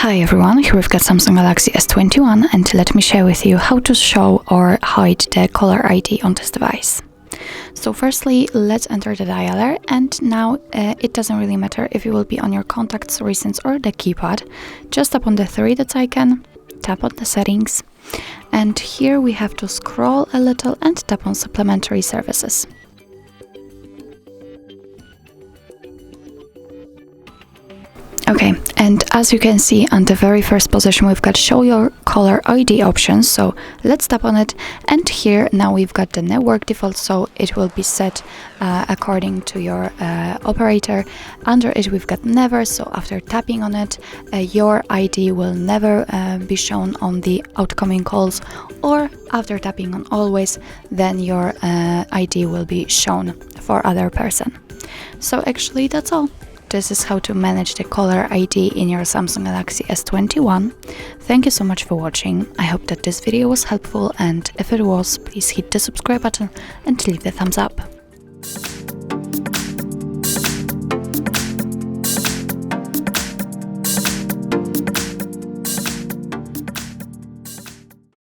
Hi everyone, here we've got Samsung Galaxy S21 and let me share with you how to show or hide the caller ID on this device. So firstly, let's enter the dialer, and now it doesn't really matter if you will be on your contacts, recents or the keypad. Just tap on the three dots icon, tap on the settings, and here we have to scroll a little and tap on supplementary services. Okay, and as you can see on the very first position we've got show your caller ID options, so let's tap on it, and here now we've got the network default, so it will be set according to your operator. Under it we've got never, so after tapping on it your ID will never be shown on the outgoing calls, or after tapping on always, then your ID will be shown for other person. So actually that's all. This is how to manage the caller ID in your Samsung Galaxy S21. Thank you so much for watching. I hope that this video was helpful, and if it was, please hit the subscribe button and leave the thumbs up.